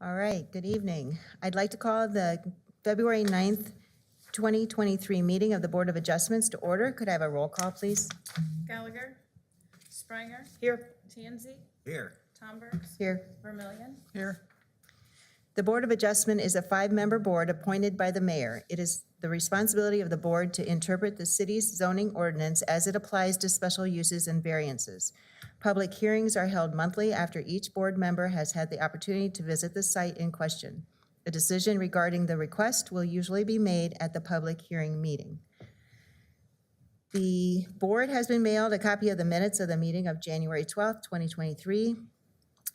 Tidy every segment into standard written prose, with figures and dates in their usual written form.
All right, good evening. I'd like to call the February 9th, 2023 meeting of the Board of Adjustments to order. Could I have a roll call, please? Gallagher, Spranger, Here. Tansey, Here. Tombergs, Here. Vermillion. Here. The Board of Adjustment is a 5-member board appointed by the mayor. It is the responsibility of the board to interpret the city's zoning ordinance as it applies to special uses and variances. Public hearings are held monthly after each board member has had the opportunity to visit the site in question. A decision regarding the request will usually be made at the public hearing meeting. The board has been mailed a copy of the minutes of the meeting of January 12th, 2023.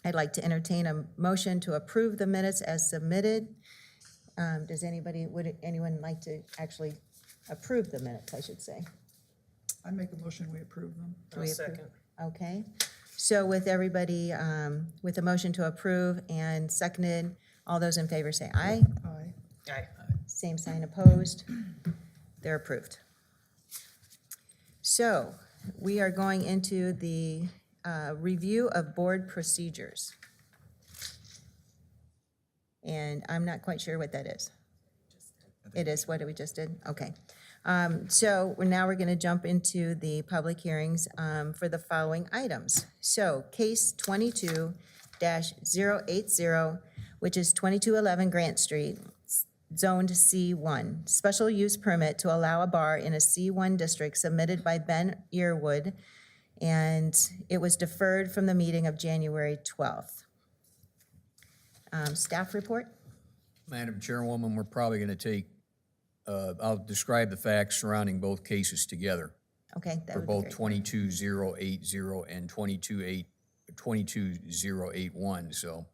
I'd like to entertain a motion to approve the minutes as submitted. Would anyone like to actually approve the minutes, I should say? I make a motion, we approve them. Do we approve? Okay, so with everybody, with a motion to approve and seconded, all those in favor say aye. Aye. Aye. Same sign opposed. They're approved. So we are going into the review of board procedures. And I'm not quite sure what that is. It is what we just did? Okay. So we're going to jump into the public hearings for the following items. So case 22-080, which is 2211 Grant Street, zoned C1. Special use permit to allow a bar in a C1 district submitted by Ben Earwood, and it was deferred from the meeting of January 12th. Staff report? Madam Chairwoman, we're probably going to take, I'll describe the facts surrounding both cases together Okay, that for would be both great. 22080 and 22081. So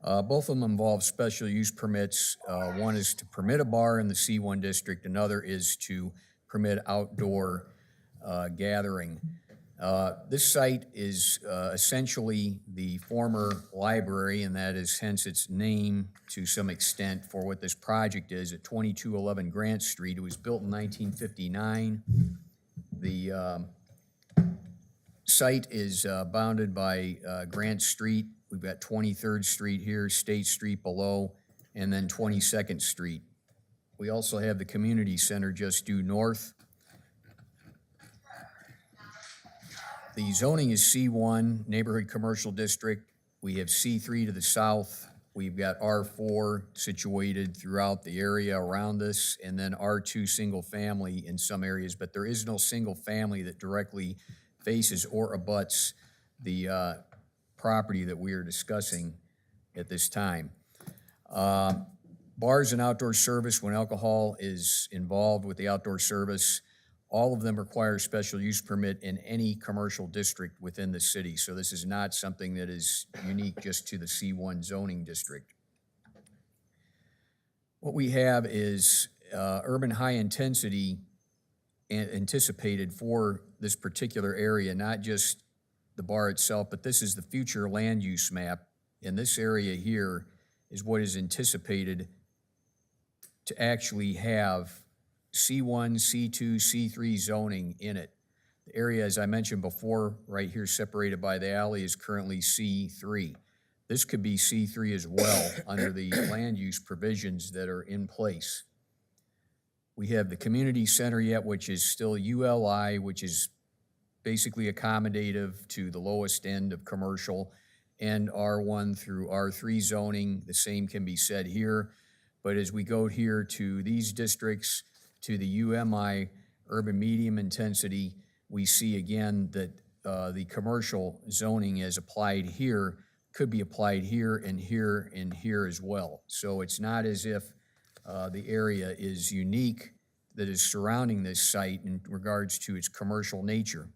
both of them involve special use permits. One is to permit a bar in the C1 district. Another is to permit outdoor gathering. This site is essentially the former library, and that is hence its name to some extent for what this project is at 2211 Grant Street. It was built in 1959. The site is bounded by Grant Street. We've got 23rd Street here, State Street below, and then 22nd Street. We also have the community center just due north. The zoning is C1, Neighborhood Commercial District. We have C3 to the south. We've got R4 situated throughout the area around us, and then R2 single family in some areas, but there is no single family that directly faces or abuts the property that we are discussing at this time. Bars and outdoor service, when alcohol is involved with the outdoor service, all of them require special use permit in any commercial district within the city. So this is not something that is unique just to the C1 zoning district. What we have is urban high intensity anticipated for this particular area, not just the bar itself, but this is the future land use map. And this area here is what is anticipated to actually have C1, C2, C3 zoning in it. The area, as I mentioned before, right here separated by the alley is currently C3. This could be C3 as well under the land use provisions that are in place. We have the community center yet, which is still ULI, which is basically accommodative to the lowest end of commercial, and R1 through R3 zoning. The same can be said here. But as we go here to these districts, to the UMI, urban medium intensity, we see again that the commercial zoning as applied here could be applied here and here and here as well. So it's not as if the area is unique that is surrounding this site in regards to its commercial nature.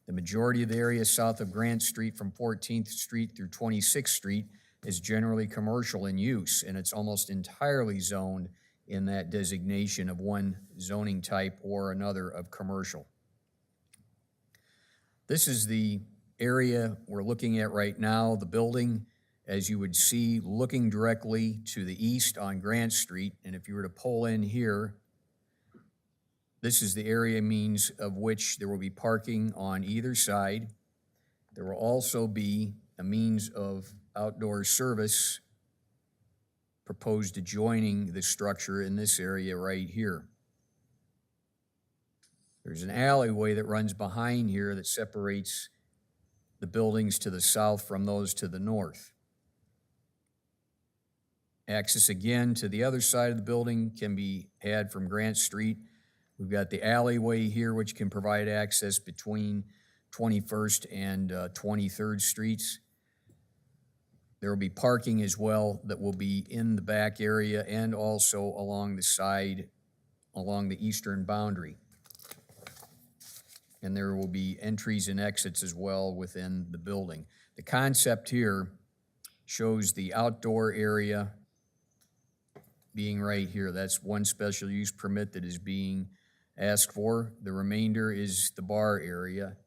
The majority of the area south of Grant Street from 14th Street through 26th Street is generally commercial in use, and it's almost entirely zoned in that designation of one zoning type or another of commercial. This is the area we're looking at right now, the building, as you would see, looking directly to the east on Grant Street. And if you were to pull in here, this is the area means of which there will be parking on either side. There will also be a means of outdoor service proposed adjoining the structure in this area right here. There's an alleyway that runs behind here that separates the buildings to the south from those to the north. Access again to the other side of the building can be had from Grant Street. We've got the alleyway here, which can provide access between 21st and 23rd Streets. There will be parking as well that will be in the back area and also along the side, along the eastern boundary. And there will be entries and exits as well within the building. The concept here shows the outdoor area being right here. That's one special use permit that is being asked for. The remainder is the bar area,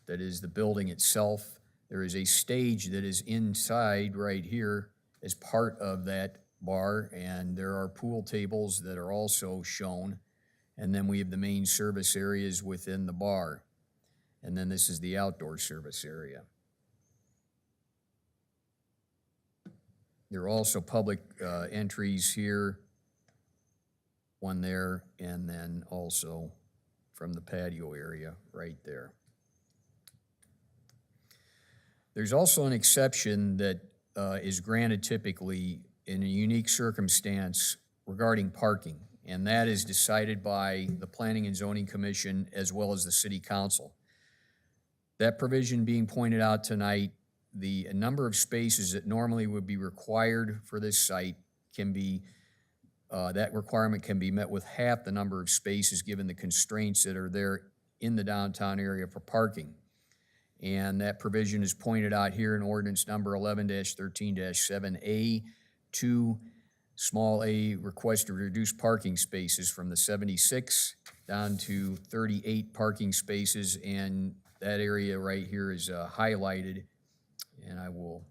that is the building itself. There is a stage that is inside right here as part of that bar, and there are pool tables that are also shown. And then we have the main service areas within the bar. And then this is the outdoor service area. There are also public entries here, one there, and then also from the patio area right there. There's also an exception that is granted typically in a unique circumstance regarding parking, and that is decided by the Planning and Zoning Commission as well as the City Council. That provision being pointed out tonight, the number of spaces that normally would be required for this site can be, that requirement can be met with half the number of spaces given the constraints that are there in the downtown area for parking. And that provision is pointed out here in ordinance number 11-13-7A, 2, small a, request to reduce parking spaces from the 76 down to 38 parking spaces, and that area right here is highlighted, and I will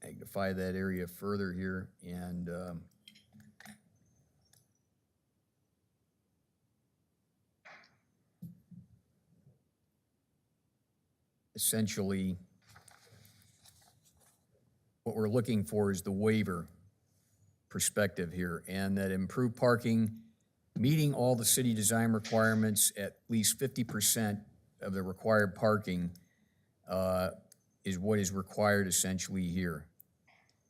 magnify that area further here, and essentially, what we're looking for is the waiver perspective here, and that improved parking, meeting all the city design requirements at least 50% of the required parking is what is required essentially here.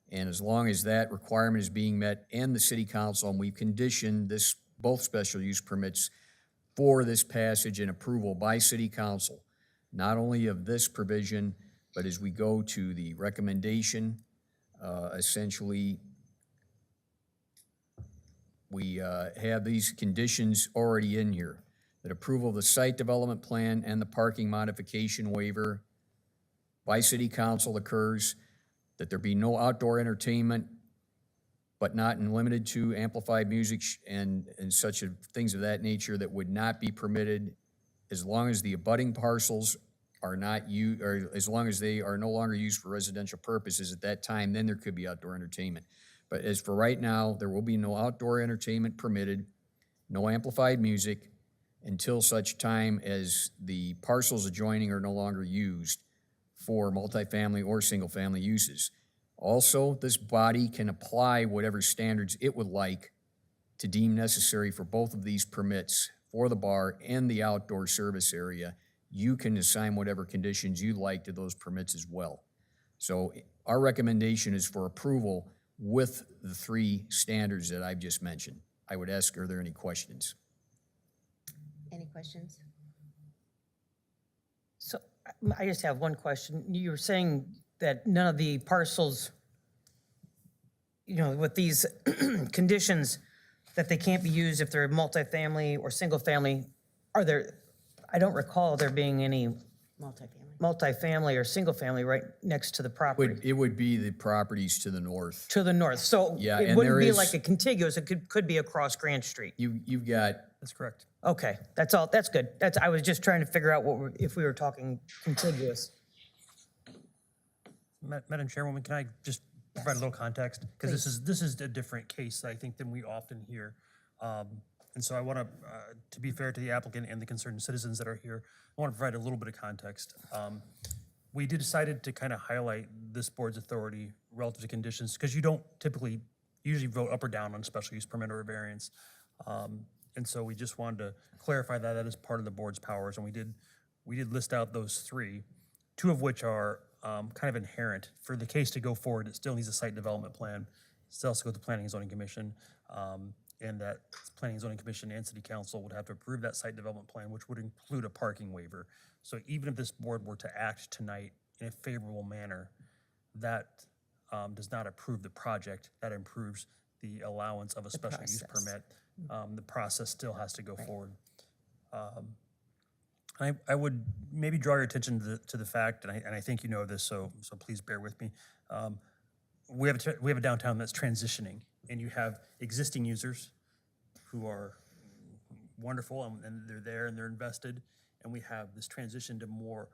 And as long as that requirement is being met and the city council, and we've conditioned this, both special use permits for this passage and approval by city council, not only of this provision, but as we go to the recommendation, essentially, we have these conditions already in here, that approval of the site development plan and the parking modification waiver by city council occurs, that there be no outdoor entertainment, but not limited to amplified music and such things of that nature that would not be permitted as long as the abutting parcels are not used, or as long as they are no longer used for residential purposes at that time, then there could be outdoor entertainment. But as for right now, there will be no outdoor entertainment permitted, no amplified music, until such time as the parcels adjoining are no longer used for multifamily or single-family uses. Also, this body can apply whatever standards it would like to deem necessary for both of these permits for the bar and the outdoor service area. You can assign whatever conditions you like to those permits as well. So our recommendation is for approval with the 3 standards that I've just mentioned. I would ask, are there any questions? Any questions? So I just have one question. You were saying that none of the parcels, with these conditions, that they can't be used if they're multifamily or single family. Are there, I don't recall there being any multifamily or single family right next to the property. It would be the properties to the north. To the north. So Yeah, it and wouldn't there be is- like a contiguous, it could be across Grant Street. You've got, That's correct. Okay, that's all, that's good. I was just trying to figure out if we were talking contiguous. Madam Chairwoman, can I just provide a little context? Because this is a different case, I think, than we often hear. And so I want to be fair to the applicant and the concerned citizens that are here, I want to provide a little bit of context. we decided to kind of highlight this board's authority relative to conditions, because you don't typically usually vote up or down on a special use permit or a variance. And so we just wanted to clarify that that is part of the board's powers, and we did list out those three, two of which are kind of inherent. For the case to go forward, it still needs a site development plan. It still has to go to the Planning and Zoning Commission, and that Planning and Zoning Commission and City Council would have to approve that site development plan, which would include a parking waiver. So even if this board were to act tonight in a favorable manner, that does not approve the project. That improves the allowance of a special use process. permit. The process still has to go forward. I would maybe draw your attention to the fact, and I think you know this, so please bear with me. We have a downtown that's transitioning, and you have existing users who are wonderful, and they're there and they're invested, and we have this transition to more,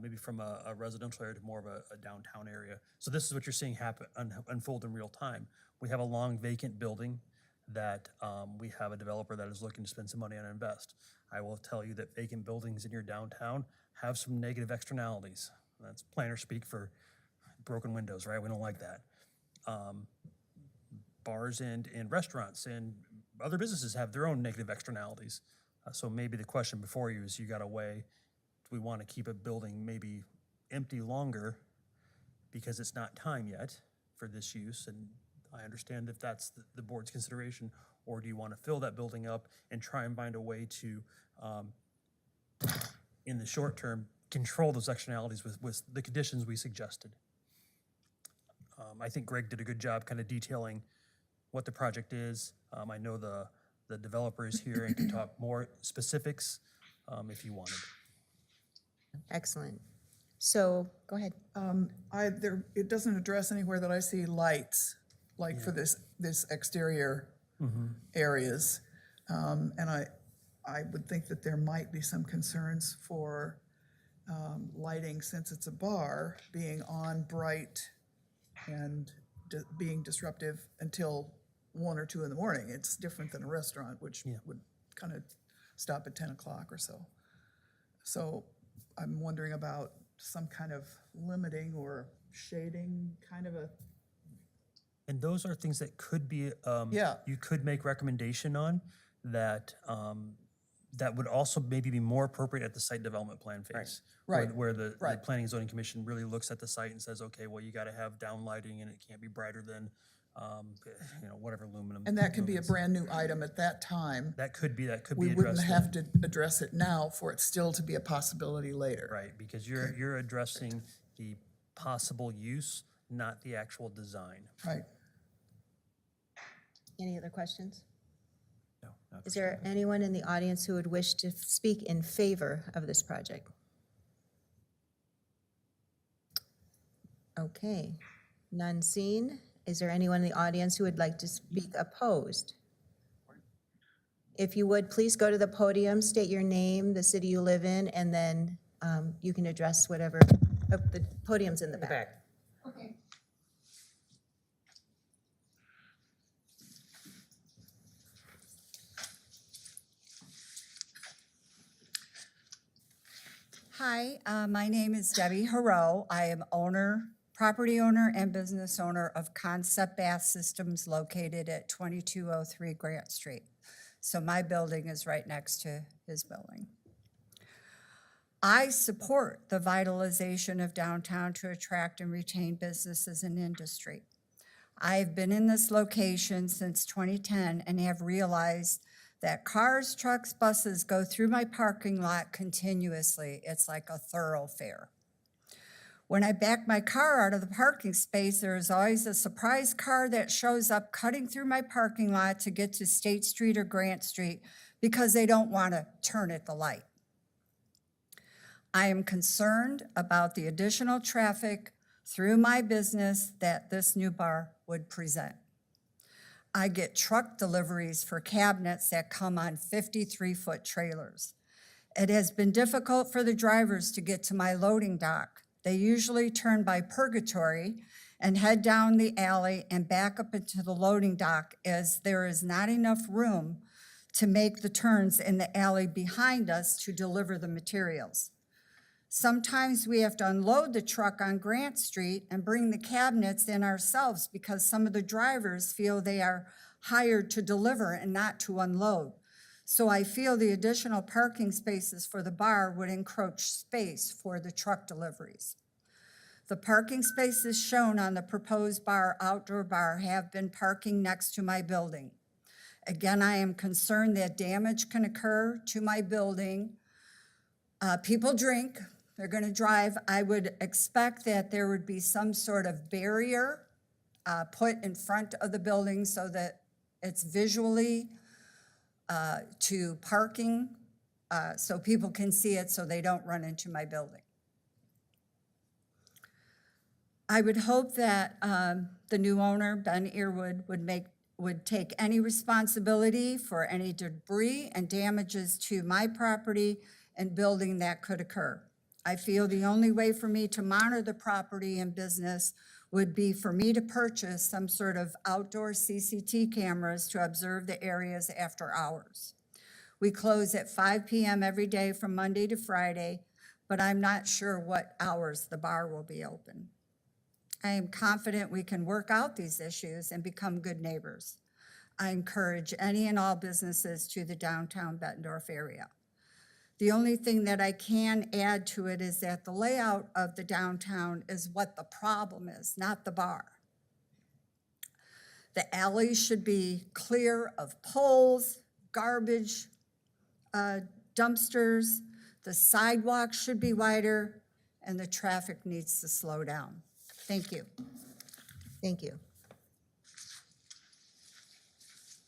maybe from a residential area to more of a downtown area. So this is what you're seeing happen, unfold in real time. We have a long vacant building that we have a developer that is looking to spend some money on and invest. I will tell you that vacant buildings in your downtown have some negative externalities. That's planner speak for broken windows, right? We don't like that. Bars and restaurants and other businesses have their own negative externalities. So maybe the question before you is, you got to weigh, do we want to keep a building maybe empty longer because it's not time yet for this use? And I understand if that's the board's consideration, or do you want to fill that building up and try and find a way to, in the short term, control those externalities with the conditions we suggested? I think Greg did a good job kind of detailing what the project is. I know the developer is here and can talk more specifics if you wanted. Excellent. So, go ahead. It doesn't address anywhere that I see lights, like for this exterior areas. And I would think that there might be some concerns for lighting, since it's a bar, being on bright and being disruptive until 1 or 2 in the morning. It's different than a restaurant, which would kind of stop at 10 o'clock or so. So I'm wondering about some kind of limiting or shading kind of a, And those are things that could be, Yeah. you could make recommendation on that, that would also maybe be more appropriate at the site development plan phase. Right. Where the Right. Planning and Zoning Commission really looks at the site and says, okay, well, you got to have down lighting and it can't be brighter than, whatever aluminum. and that can be a lumens. brand new item at that time. That could be We addressed. wouldn't have then. to address it now for it still to be a possibility later. Right, because you're addressing the possible use, not the actual design. Right. Any other questions? No, not Is there anyone in the audience who would wish to speak in favor of this project? Okay, none seen. Is there anyone in the audience who would like to speak opposed? If you would, please go to the podium, state your name, the city you live in, and then you can address whatever, the podium's in the back. Back. Hi, my name is Debbie Harrow. I am property owner and business owner of Concept Bath Systems located at 2203 Grant Street. So my building is right next to his building. I support the vitalization of downtown to attract and retain businesses and industry. I've been in this location since 2010 and have realized that cars, trucks, buses go through my parking lot continuously. It's like a thoroughfare. When I back my car out of the parking space, there is always a surprise car that shows up cutting through my parking lot to get to State Street or Grant Street because they don't want to turn at the light. I am concerned about the additional traffic through my business that this new bar would present. I get truck deliveries for cabinets that come on 53-foot trailers. It has been difficult for the drivers to get to my loading dock. They usually turn by Purgatory and head down the alley and back up into the loading dock, as there is not enough room to make the turns in the alley behind us to deliver the materials. Sometimes we have to unload the truck on Grant Street and bring the cabinets in ourselves because some of the drivers feel they are hired to deliver and not to unload. So I feel the additional parking spaces for the bar would encroach space for the truck deliveries. The parking spaces shown on the proposed outdoor bar have been parking next to my building. Again, I am concerned that damage can occur to my building. People drink, they're gonna drive. I would expect that there would be some sort of barrier put in front of the building so that it's visually to parking, so people can see it so they don't run into my building. I would hope that the new owner, Ben Earwood, would take any responsibility for any debris and damages to my property and building that could occur. I feel the only way for me to monitor the property and business would be for me to purchase some sort of outdoor CCT cameras to observe the areas after hours. We close at 5 p.m. every day from Monday to Friday, but I'm not sure what hours the bar will be open. I am confident we can work out these issues and become good neighbors. I encourage any and all businesses to the downtown Bettendorf area. The only thing that I can add to it is that the layout of the downtown is what the problem is, not the bar. The alleys should be clear of poles, garbage, dumpsters. The sidewalks should be wider, and the traffic needs to slow down. Thank you. Thank you.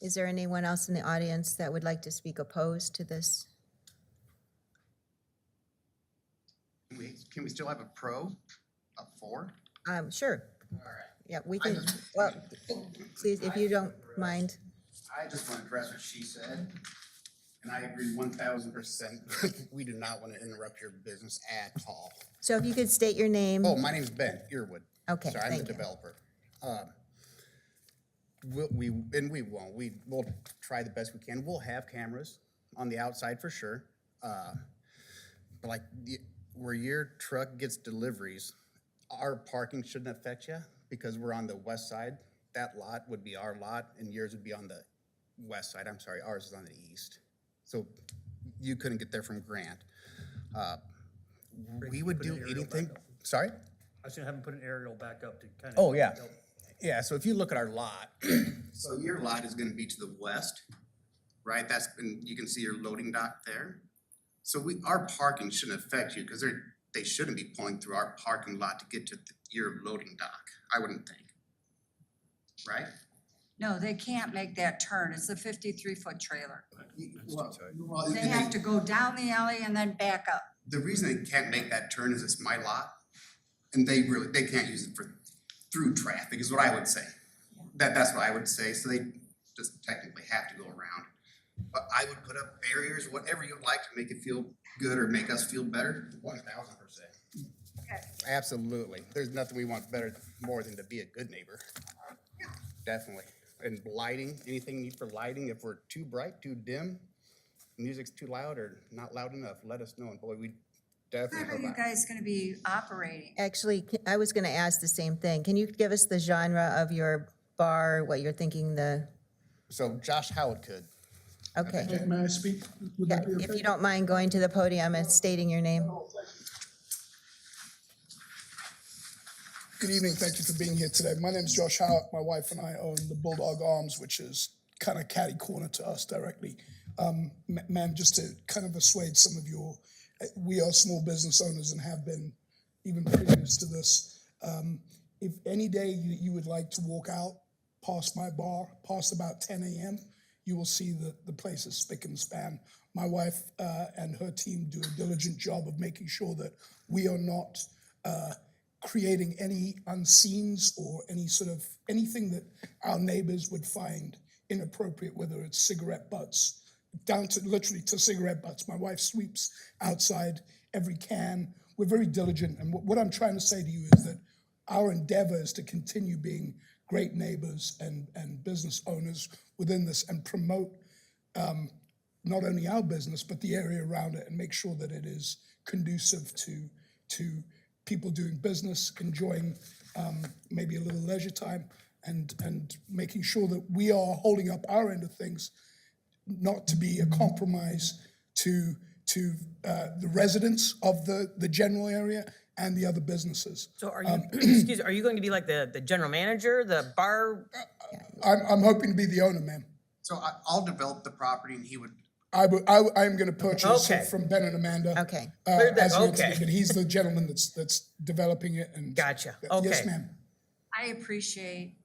Is there anyone else in the audience that would like to speak opposed to this? Can we still have a pro, a 4? Sure. All right. Yeah, we can, well, please, if you don't mind. I just want to address what she said, and I agree 1,000%. We do not want to interrupt your business at all. So if you could state your name. Oh, my name's Ben Earwood. Okay, Sorry, I'm thank the you. developer. We'll try the best we can. We'll have cameras on the outside for sure. But like where your truck gets deliveries, our parking shouldn't affect you because we're on the west side. That lot would be our lot and yours would be on the west side. I'm sorry, ours is on the east. So you couldn't get there from Grant. We would Put an do aerial anything. back up. Sorry? I was gonna have him put an aerial back up to kind of. Oh, yeah. Yeah, so if you look at our lot. So your lot is gonna be to the west, right? You can see your loading dock there. So our parking shouldn't affect you because they shouldn't be pulling through our parking lot to get to your loading dock, I wouldn't think. Right? No, they can't make that turn. It's a 53-foot trailer. Well, They have to go down the alley and then back up. The reason they can't make that turn is it's my lot. And they can't use it through traffic is what I would say. That's what I would say. So they just technically have to go around. But I would put up barriers, whatever you would like to make it feel good or make us feel better, 1,000%. Okay. Absolutely. There's nothing we want more than to be a good neighbor. Definitely. And lighting, anything you need for lighting, if we're too bright, too dim, music's too loud or not loud enough, let us know. And boy, we Where definitely are you hope. guys gonna be operating? Actually, I was going to ask the same thing. Can you give us the genre of your bar, what you're thinking So Josh Howard could. okay. May I speak? Would Yeah, that be if okay? you don't mind going to the podium and stating your name. Good evening, thank you for being here today. My name is Josh Howard. My wife and I own the Bulldog Arms, which is kind of catty corner to us directly. Ma'am, just to kind of assuage some of your, we are small business owners and have been even previous to this. If any day you would like to walk out past my bar, past about 10 a.m., you will see that the place is spick and span. My wife and her team do a diligent job of making sure that we are not creating any unseens or anything that our neighbors would find inappropriate, whether it's cigarette butts, down to literally to cigarette butts. My wife sweeps outside every can. We're very diligent. And what I'm trying to say to you is that our endeavor is to continue being great neighbors and business owners within this and promote not only our business, but the area around it, and make sure that it is conducive to people doing business, enjoying maybe a little leisure time, and making sure that we are holding up our end of things, not to be a compromise to the residents of the general area and the other businesses. So are you, excuse me, are you going to be like the general manager, the bar? I'm hoping to be the owner, ma'am. So I'll develop the property and he would, I am going to purchase Okay. it from Ben and Amanda. Okay. Cleared that- As an entity, okay. but he's the gentleman that's developing it and. Gotcha. Yes, Okay. ma'am. I appreciate,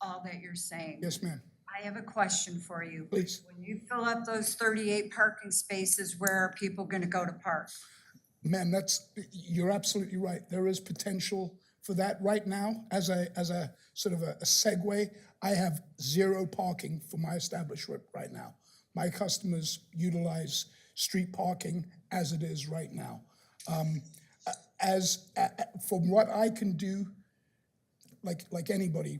all that you're saying. Yes, ma'am. I have a question for you. Please. When you fill up those 38 parking spaces, where are people gonna go to park? Ma'am, you're absolutely right. There is potential for that right now. As a sort of a segue, I have 0 parking for my establishment right now. My customers utilize street parking as it is right now. From what I can do, like anybody,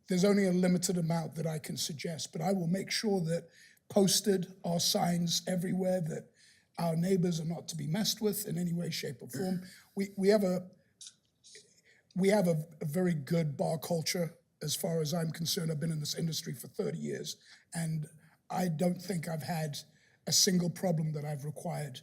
there's only a limited amount that I can suggest, but I will make sure that posted are signs everywhere that our neighbors are not to be messed with in any way, shape, or form. We have a very good bar culture as far as I'm concerned. I've been in this industry for 30 years, and I don't think I've had a single problem that I've required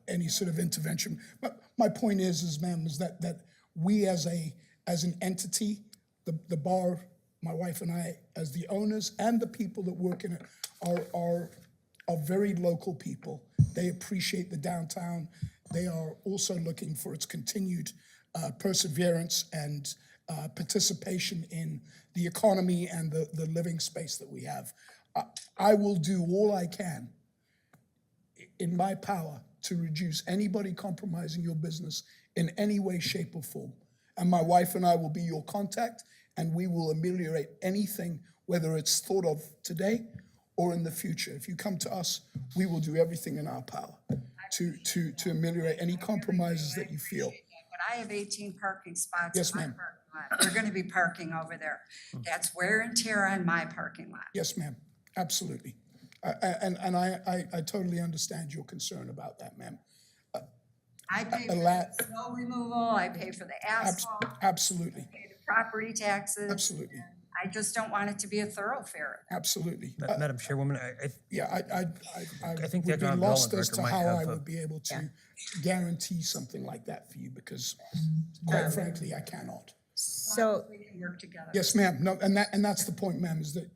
any sort of intervention. But my point is ma'am, is that we as an entity, the bar, my wife and I, as the owners and the people that work in it, are very local people. They appreciate the downtown. They are also looking for its continued perseverance and participation in the economy and the living space that we have. I will do all I can in my power to reduce anybody compromising your business in any way, shape, or form. And my wife and I will be your contact, and we will ameliorate anything, whether it's thought of today or in the future. If you come to us, we will do everything in our power to ameliorate any compromises that you feel. But I have 18 parking spots Yes, in my ma'am. parking lot. They're gonna be parking over there. That's wear and tear on my parking lot. Yes, ma'am, absolutely. And I totally understand your concern about that, ma'am. I pay for la- the snow removal, I pay for the asphalt, Absolutely, pay the property taxes. absolutely, I just don't want it to be a thoroughfare. absolutely. Madam Chairwoman, I Yeah, I think the would be Economic lost Development as to Director might how I have a- would be able to guarantee something like that for you, because quite frankly, I cannot. So, We can work together. Yes, ma'am, no, and that's the point, ma'am, is that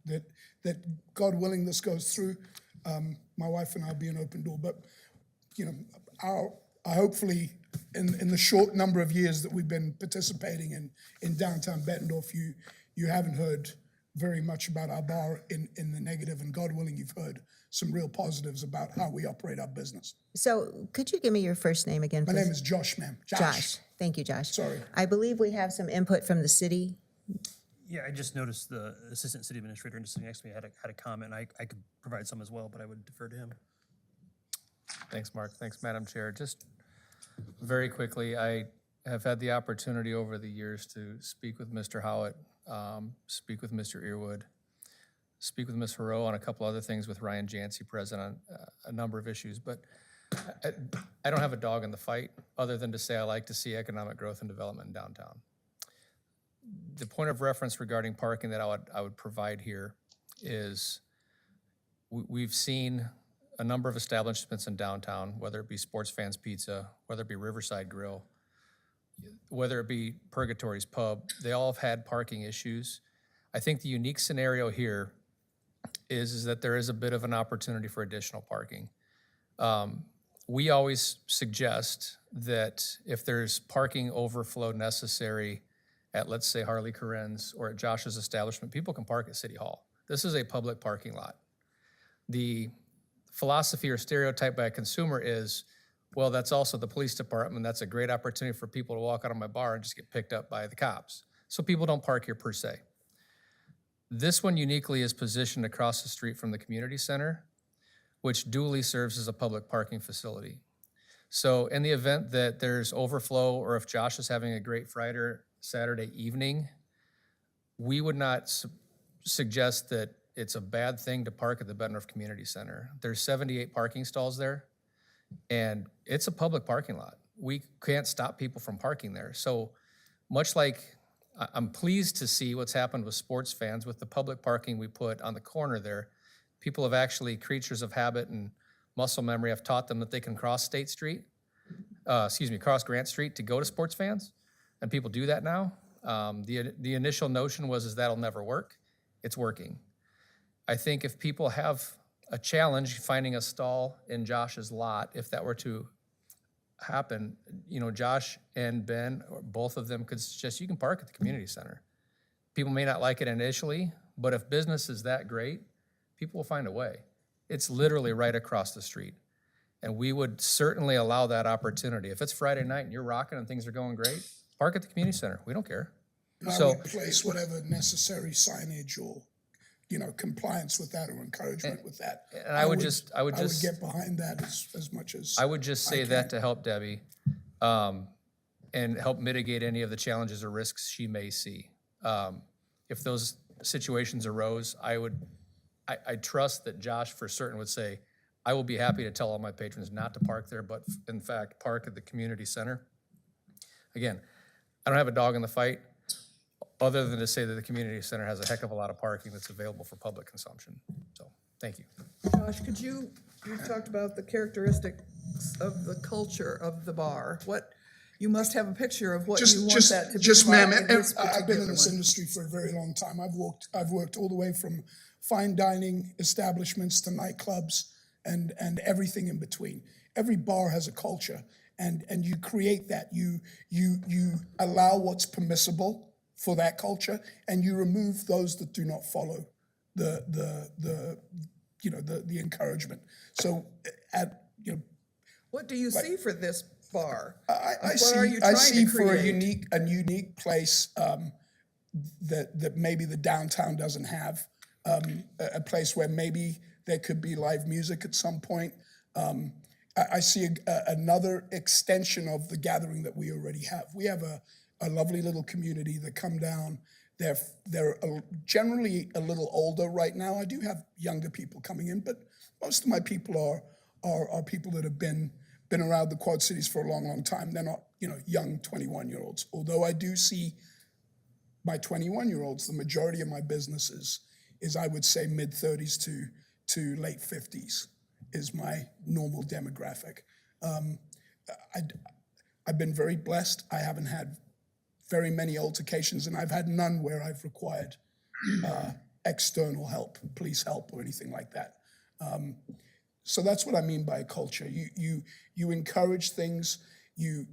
God willing, this goes through. My wife and I will be an open door, but, I hopefully, in the short number of years that we've been participating in downtown Bettendorf, you haven't heard very much about our bar in the negative, and God willing, you've heard some real positives about how we operate our business. so could you give me your first name again, My please? name is Josh, ma'am. Josh. Thank you, Josh. Sorry. I believe we have some input from the city. Yeah, I just noticed the Assistant City Administrator and sitting next to me had a comment. I could provide some as well, but I would defer to him. Thanks, Mark. Thanks, Madam Chair. Just very quickly, I have had the opportunity over the years to speak with Mr. Howitt, speak with Mr. Earwood, speak with Ms. Haro on a couple other things with Ryan Jancy present on a number of issues, but I don't have a dog in the fight other than to say I like to see economic growth and development in downtown. The point of reference regarding parking that I would provide here is we've seen a number of establishments in downtown, whether it be Sports Fans Pizza, whether it be Riverside Grill, whether it be Purgatory's Pub, they all have had parking issues. I think the unique scenario here is that there is a bit of an opportunity for additional parking. We always suggest that if there's parking overflow necessary at, let's say, Harley Corinne's or at Josh's establishment, people can park at City Hall. This is a public parking lot. The philosophy or stereotype by a consumer is, well, that's also the police department. That's a great opportunity for people to walk out of my bar and just get picked up by the cops. So people don't park here per se. This one uniquely is positioned across the street from the community center, which duly serves as a public parking facility. So in the event that there's overflow, or if Josh is having a great Friday, Saturday evening, we would not suggest that it's a bad thing to park at the Bettendorf Community Center. There's 78 parking stalls there, and it's a public parking lot. We can't stop people from parking there. So much like, I'm pleased to see what's happened with sports fans with the public parking we put on the corner there. People have actually, creatures of habit and muscle memory, have taught them that they can cross cross Grant Street to go to sports fans, and people do that now. The initial notion was that'll never work. It's working. I think if people have a challenge finding a stall in Josh's lot, if that were to happen, Josh and Ben, or both of them could suggest you can park at the community center. People may not like it initially, but if business is that great, people will find a way. It's literally right across the street. And we would certainly allow that opportunity. If it's Friday night and you're rocking and things are going great, park at the community center. We don't care. And I So, would place whatever necessary signage or, compliance with that or encouragement with that. and I would I would just get behind that as much as. I would just say that to help Debbie, and help mitigate any of the challenges or risks she may see. If those situations arose, I trust that Josh for certain would say, I will be happy to tell all my patrons not to park there, but in fact, park at the community center. Again, I don't have a dog in the fight, other than to say that the community center has a heck of a lot of parking that's available for public consumption. So, thank you. Josh, you talked about the characteristics of the culture of the bar. You must have a picture of what you want that to be Just, like ma'am, in this I've been in particular this one. industry for a very long time. I've worked all the way from fine dining establishments to nightclubs and everything in between. Every bar has a culture, and you create that. You allow what's permissible for that culture, and you remove those that do not follow the encouragement. So What do you see for this bar? I What are you see trying to for a create? unique place that maybe the downtown doesn't have. A place where maybe there could be live music at some point. I see another extension of the gathering that we already have. We have a lovely little community that come down. They're generally a little older right now. I do have younger people coming in, but most of my people are people that have been around the Quad Cities for a long, long time. They're not, young 21-year-olds. Although I do see my 21-year-olds, the majority of my business is I would say mid-30s to late 50s is my normal demographic. I've been very blessed. I haven't had very many altercations, and I've had none where I've required external help, police help, or anything like that. So that's what I mean by culture. You encourage things. You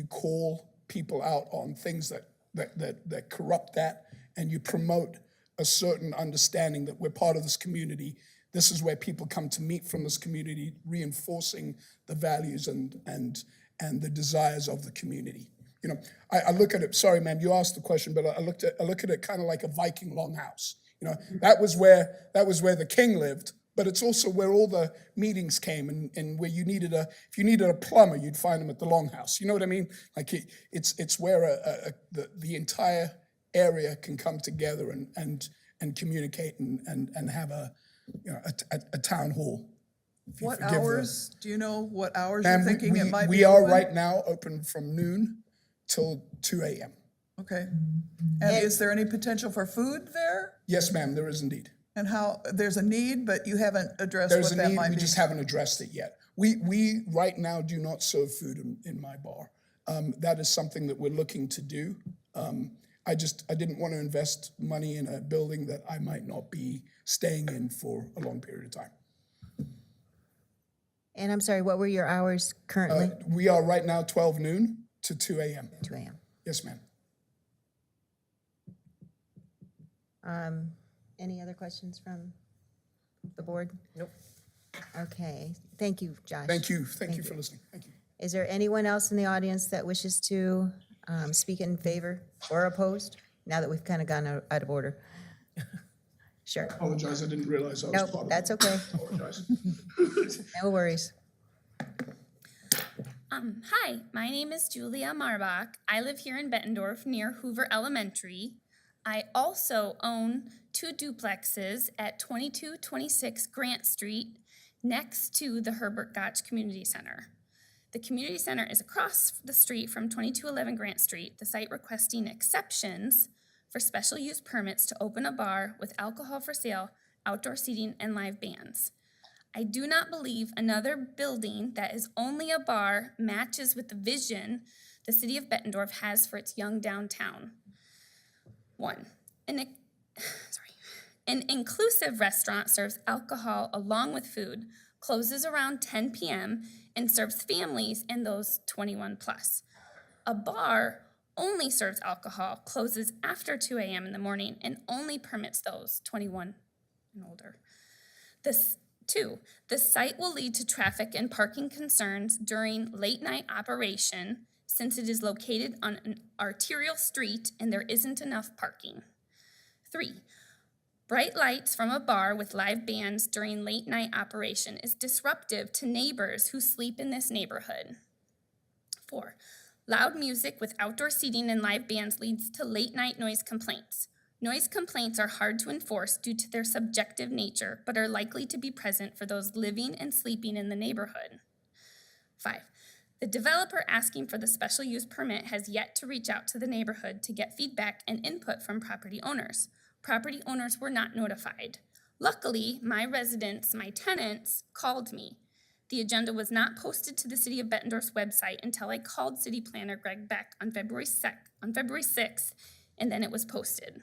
call people out on things that corrupt that, and you promote a certain understanding that we're part of this community. This is where people come to meet from this community, reinforcing the values and the desires of the community. I look at it. Sorry, ma'am, you asked the question, but I look at it kind of like a Viking longhouse. That was where the king lived, but it's also where all the meetings came, and where if you needed a plumber, you'd find him at the longhouse. You know what I mean? Like it's where the entire area can come together and communicate and have a town hall. What forgive the- hours, do you know what hours you're Ma'am, thinking it might be we are open? right now open from noon till 2 a.m. Okay. And is there any potential for food there? Yes, ma'am, there is indeed. And there's a need, but you haven't addressed There's what a that need, might we be? just haven't addressed it yet. We right now do not serve food in my bar. That is something that we're looking to do. I didn't want to invest money in a building that I might not be staying in for a long period of time. And I'm sorry, what were your hours currently? We are right now 12 noon to 2 a.m. 2 a.m. Yes, ma'am. Any other questions from the board? Nope. Okay, thank you, Josh. Thank you for listening. Thank you. Is there anyone else in the audience that wishes to speak in favor or opposed? Now that we've kind of gone out of order. Sure. Apologize, I didn't realize I was No, part of that's it. okay. Apologize. No worries. Hi, my name is Julia Marbach. I live here in Bettendorf near Hoover Elementary. I also own 2 duplexes at 2226 Grant Street next to the Herbert Gotch Community Center. The community center is across the street from 2211 Grant Street, the site requesting exceptions for special use permits to open a bar with alcohol for sale, outdoor seating, and live bands. I do not believe another building that is only a bar matches with the vision the city of Bettendorf has for its young downtown. 1, an inclusive restaurant serves alcohol along with food, closes around 10 p.m., and serves families and those 21 plus. A bar only serves alcohol, closes after 2 a.m. in the morning, and only permits those 21 and older. 2, the site will lead to traffic and parking concerns during late night operation since it is located on an arterial street and there isn't enough parking. 3, bright lights from a bar with live bands during late night operation is disruptive to neighbors who sleep in this neighborhood. 4, loud music with outdoor seating and live bands leads to late night noise complaints. Noise complaints are hard to enforce due to their subjective nature, but are likely to be present for those living and sleeping in the neighborhood. 5, the developer asking for the special use permit has yet to reach out to the neighborhood to get feedback and input from property owners. Property owners were not notified. Luckily, my residents, my tenants, called me. The agenda was not posted to the City of Bettendorf's website until I called City Planner Greg Beck on February 6th, and then it was posted.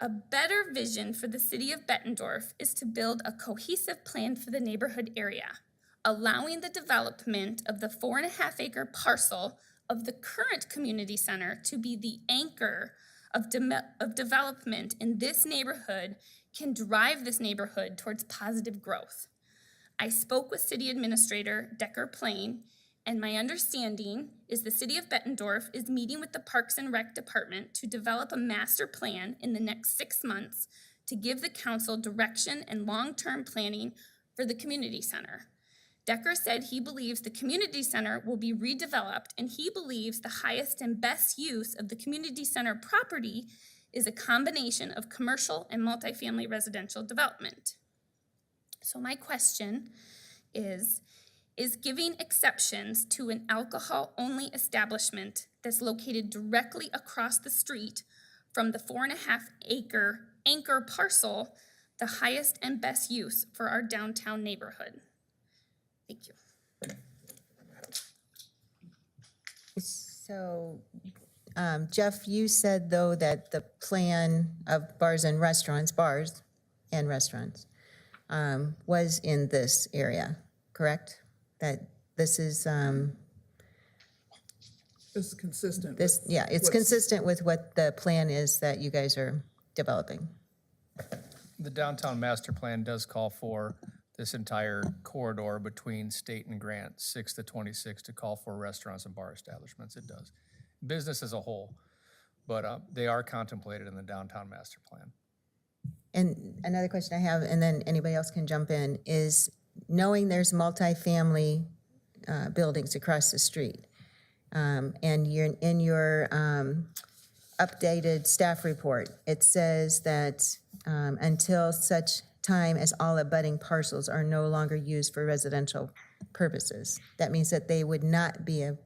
A better vision for the City of Bettendorf is to build a cohesive plan for the neighborhood area, allowing the development of the 4.5-acre parcel of the current community center to be the anchor of development in this neighborhood can drive this neighborhood towards positive growth. I spoke with City Administrator Decker Plain, and my understanding is the City of Bettendorf is meeting with the Parks and Rec Department to develop a master plan in the next 6 months to give the council direction and long-term planning for the community center. Decker said he believes the community center will be redeveloped, and he believes the highest and best use of the community center property is a combination of commercial and multifamily residential development. So my question is giving exceptions to an alcohol-only establishment that's located directly across the street from the 4.5-acre anchor parcel the highest and best use for our downtown neighborhood? Thank you. So, Jeff, you said, though, that the plan of bars and restaurants, was in this area, correct? That this is, This is consistent. this, with yeah, it's what's- consistent with what the plan is that you guys are developing. The downtown master plan does call for this entire corridor between State and Grant, 6 to 26, to call for restaurants and bar establishments. It does. Business as a whole, but they are contemplated in the downtown master plan. And another question I have, and then anybody else can jump in, is knowing there's multifamily buildings across the street, and you're in your updated staff report, it says that until such time as all abutting parcels are no longer used for residential purposes. That means that they would not be a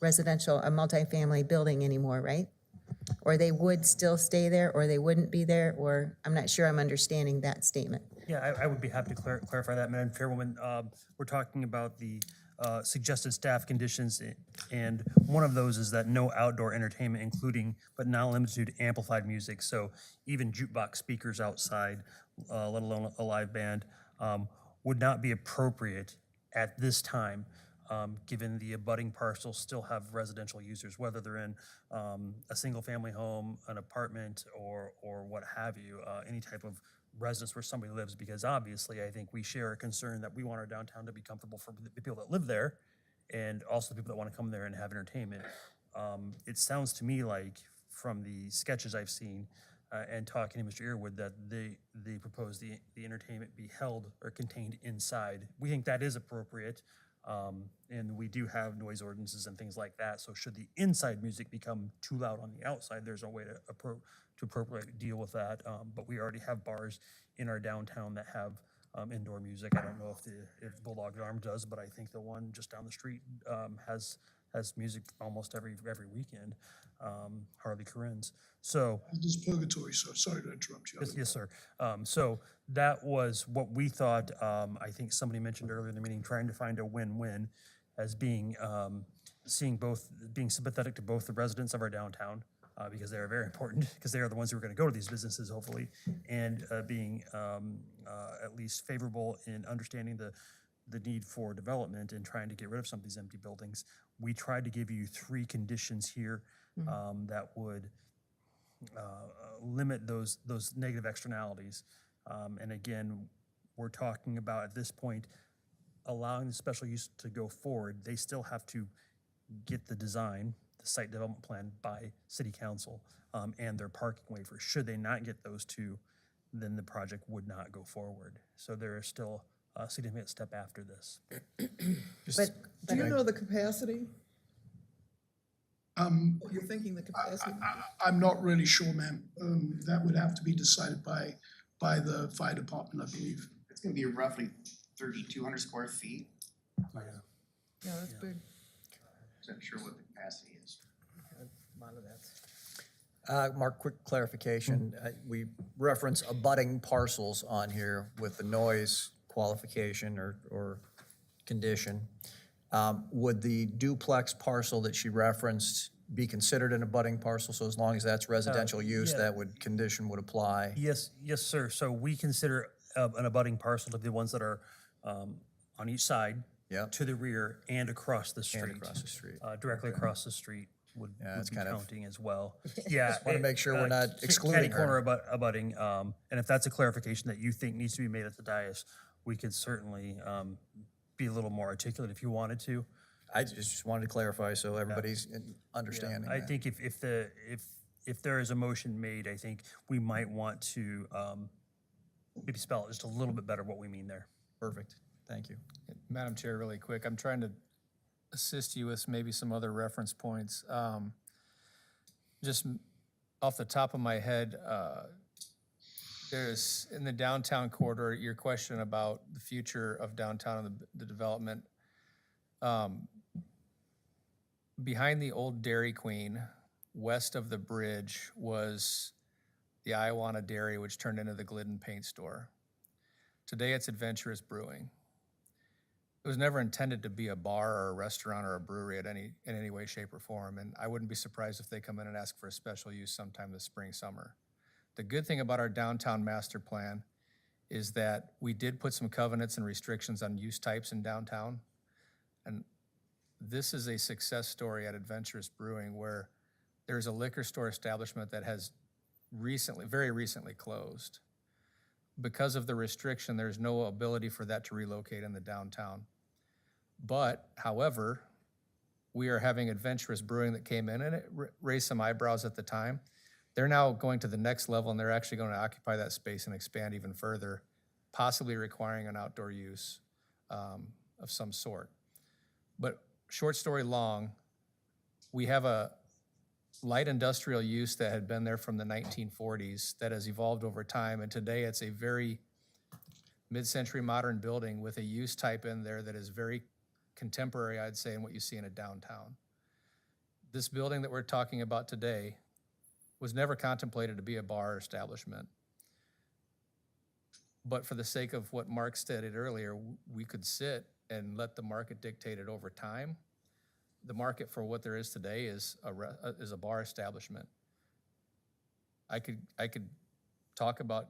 multifamily building anymore, right? Or they would still stay there, or they wouldn't be there, or I'm not sure I'm understanding that statement. Yeah, I would be happy to clarify that, Madam Chairwoman. We're talking about the suggested staff conditions, and one of those is that no outdoor entertainment, including but not limited to amplified music. So even jukebox speakers outside, let alone a live band, would not be appropriate at this time, given the abutting parcels still have residential users, whether they're in a single-family home, an apartment, or what have you, any type of residence where somebody lives, because obviously I think we share a concern that we want our downtown to be comfortable for the people that live there and also the people that want to come there and have entertainment. It sounds to me like, from the sketches I've seen and talking to Mr. Earwood, that they propose the entertainment be held or contained inside. We think that is appropriate. And we do have noise ordinances and things like that, so should the inside music become too loud on the outside, there's a way to appropriately deal with that. But we already have bars in our downtown that have indoor music. I don't know if Bulldog Arm does, but I think the one just down the street has music almost every weekend, Harley Corinne's. So, This is purgatory, so sorry to interrupt you. yes, sir. So that was what we thought. I think somebody mentioned earlier in the meeting, trying to find a win-win as being, being sympathetic to both the residents of our downtown, because they are very important, because they are the ones who are going to go to these businesses, hopefully, and being at least favorable in understanding the need for development and trying to get rid of some of these empty buildings. We tried to give you 3 conditions here that would limit those negative externalities. And again, we're talking about at this point, allowing the special use to go forward. They still have to get the design, the site development plan by city council, and their parking waiver. Should they not get those 2, then the project would not go forward. So there is still a significant step after this. But Do you know the capacity? You're thinking the capacity? I'm not really sure, ma'am. That would have to be decided by the fire department, I believe. It's gonna be roughly 3,200 square feet. Yeah, that's big. Not sure what the capacity is. Mark, quick clarification. We reference abutting parcels on here with the noise qualification or condition. Would the duplex parcel that she referenced be considered an abutting parcel? So as long as that's residential use, yeah. that condition would apply? Yes, sir. So we consider an abutting parcel to be the ones that are on each side, Yep. to the rear, and across the street. And across the street. Directly across the street would that's be kind of- counting as well. Yeah. wanna make sure we're not excluding her. Corner abutting, and if that's a clarification that you think needs to be made at the dais, we could certainly be a little more articulate if you wanted to. I just wanted to clarify so everybody's understanding I that. think if there is a motion made, I think we might want to maybe spell it just a little bit better what we mean there. Perfect. Thank you. Madam Chair, really quick, I'm trying to assist you with maybe some other reference points. Just off the top of my head, there's, in the downtown corridor, your question about the future of downtown and the development. Behind the old Dairy Queen, west of the bridge, was the Iowa Dairy, which turned into the Glidden Paint Store. Today, it's Adventurous Brewing. It was never intended to be a bar or a restaurant or a brewery in any way, shape, or form, and I wouldn't be surprised if they come in and ask for a special use sometime this spring, summer. The good thing about our downtown master plan is that we did put some covenants and restrictions on use types in downtown, and this is a success story at Adventurous Brewing where there's a liquor store establishment that has very recently closed. Because of the restriction, there's no ability for that to relocate in the downtown. But, however, we are having Adventurous Brewing that came in and it raised some eyebrows at the time. They're now going to the next level and they're actually going to occupy that space and expand even further, possibly requiring an outdoor use of some sort. But short story long, we have a light industrial use that had been there from the 1940s that has evolved over time, and today it's a very mid-century modern building with a use type in there that is very contemporary, I'd say, in what you see in a downtown. This building that we're talking about today was never contemplated to be a bar establishment. But for the sake of what Mark stated earlier, we could sit and let the market dictate it over time. The market for what there is today is a bar establishment. I could talk about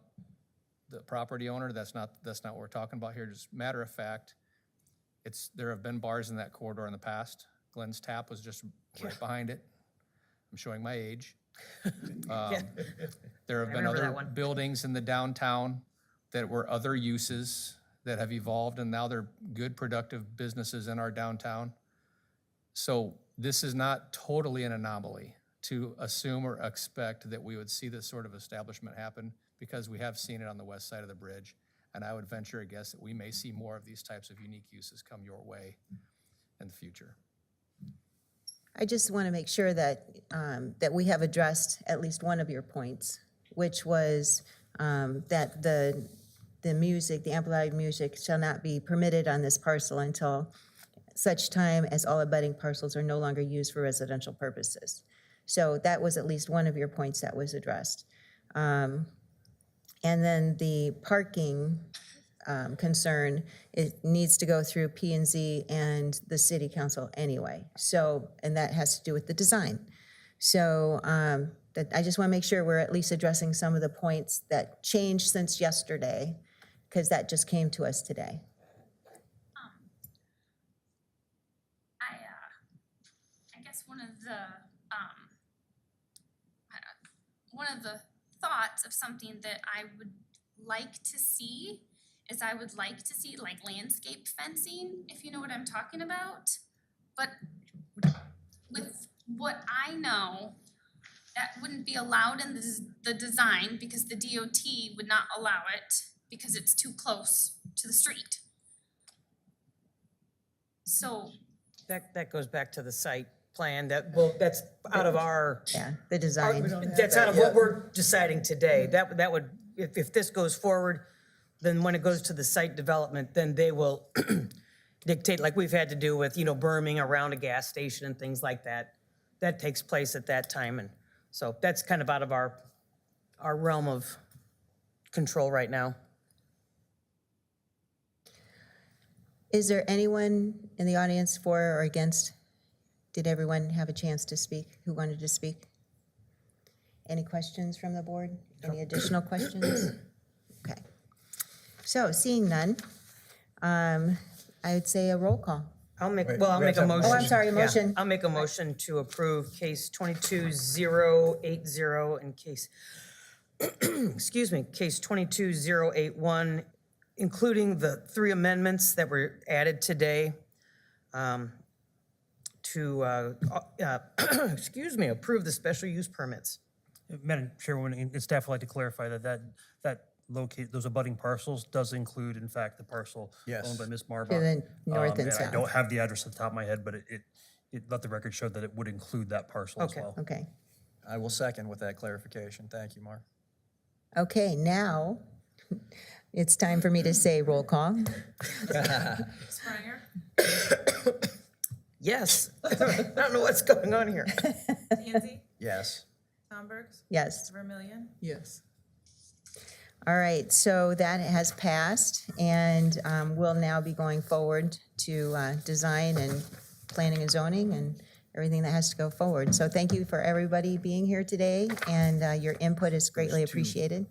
the property owner. That's not what we're talking about here. Just matter of fact, there have been bars in that corridor in the past. Glenn's Tap was just right behind it. I'm showing my age. There have been remember that other one. buildings in the downtown that were other uses that have evolved, and now they're good, productive businesses in our downtown. So this is not totally an anomaly to assume or expect that we would see this sort of establishment happen, because we have seen it on the west side of the bridge. And I would venture a guess that we may see more of these types of unique uses come your way in the future. I just want to make sure that, that we have addressed at least one of your points, which was that the music, the amplified music shall not be permitted on this parcel until such time as all abutting parcels are no longer used for residential purposes. So that was at least one of your points that was addressed. And then the parking concern, it needs to go through P and Z and the city council anyway. So, and that has to do with the design. So that I just want to make sure we're at least addressing some of the points that changed since yesterday, because that just came to us today. I guess one of the thoughts of something that I would like to see is I would like to see like landscape fencing, if you know what I'm talking about. But with what I know, that wouldn't be allowed in the design because the DOT would not allow it because it's too close to the street. So That goes back to the site plan, that's out of our, Yeah, the design. that's out of what we're deciding today. That would, if this goes forward, then when it goes to the site development, then they will dictate, like we've had to do with, berming around a gas station and things like that. That takes place at that time, and so that's kind of out of our realm of control right now. Is there anyone in the audience for or against? Did everyone have a chance to speak, who wanted to speak? Any questions from the board? Any additional questions? Okay. So seeing none, I would say a roll call. I'll make a motion. Oh, I'm sorry, a Yeah, motion. I'll make a motion to approve case 22080 and case, excuse me, case 22081, including the 3 amendments that were added today to, excuse me, approve the special use permits. Madam Chairwoman, and staff would like to clarify that those abutting parcels does include, in fact, the parcel owned by Ms. Marbach. To the north and I south. don't have the address at the top of my head, but it let the record show that it would include that parcel as Okay. well. Okay. I will second with that clarification. Thank you, Mark. Okay, now it's time for me to say roll call. Springer, Yes. I don't know what's going on here. Tansy, Yes. Tom Burks, Yes. Vermillion, Yes. All right, so that has passed, and we'll now be going forward to design and planning and zoning and everything that has to go forward. So thank you for everybody being here today, and your input is greatly appreciated.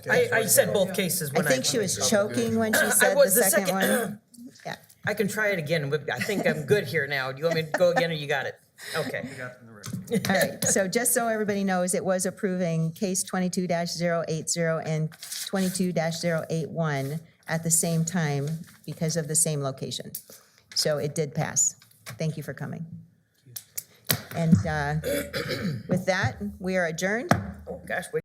I said both cases I when think she was choking when she said the was the second second- one. Yeah, I can try it again. I think I'm good here now. Do you want me to go again or you got it? Okay. all right. So just so everybody knows, it was approving case 22-080 and 22-081 at the same time because of the same location. So it did pass. Thank you for coming. And with that, we are adjourned. Oh, gosh, wait.